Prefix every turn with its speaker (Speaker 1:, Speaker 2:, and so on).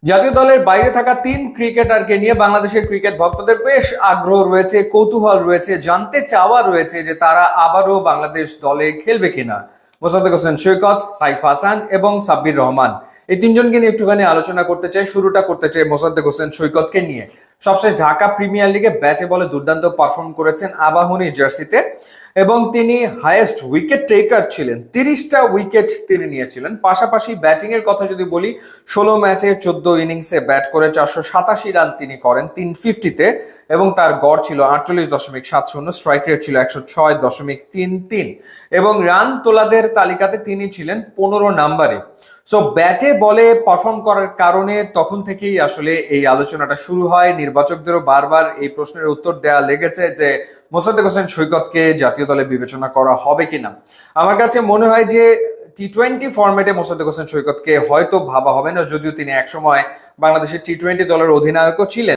Speaker 1: জাতীয় দলের বাইরে থাকা 3 ক্রিকেটারকে নিয়ে বাংলাদেশের ক্রিকেট ভক্তদের বেশ আগ্রহ রয়েছে, কৌতূহল রয়েছে, জানতে চাওয়া রয়েছে যে তারা আবারও বাংলাদেশ দলে খেলবে কিনা। মোসাদ্দেক হোসেন সৈকত, সাইফ হাসান এবং সাব্বির রহমান, এই তিনজনকে নিয়ে একটুখানি আলোচনা করতে চাই। শুরুটা করতে চাই মোসাদ্দেক হোসেন সৈকতকে নিয়ে। সবশেষ ঢাকা প্রিমিয়ার লিগে ব্যাটে বলে দুর্দান্ত পারফর্ম করেছেন আবাহনী জার্সিতে, এবং তিনি হাইয়েস্ট উইকেট টেকার ছিলেন। 30টা উইকেট তিনি নিয়েছিলেন। পাশাপাশি ব্যাটিং এর কথা যদি বলি, 16 ম্যাচে 14 ইনিংসে ব্যাট করে 487 রান তিনি করেন 350-তে, এবং তার গড় ছিল 48.70, স্ট্রাইক রেট ছিল 106.33, এবং রান তোলাদের তালিকাতে তিনি ছিলেন 15 নম্বরে। সো ব্যাটে বলে পারফর্ম করার কারণে তখন থেকেই আসলে এই আলোচনাটা শুরু হয়। নির্বাচকদেরও বারবার এই প্রশ্নের উত্তর দেওয়া লেগেছে যে মোসাদ্দেক হোসেন সৈকতকে জাতীয় দলে বিবেচনা করা হবে কিনা। আমার কাছে মনে হয় যে টি-20 ফরম্যাটে মোসাদ্দেক হোসেন সৈকতকে হয়তো ভাবা হবে না, যদিও তিনি একসময় বাংলাদেশের টি-20 দলের অধিনায়কও ছিলেন।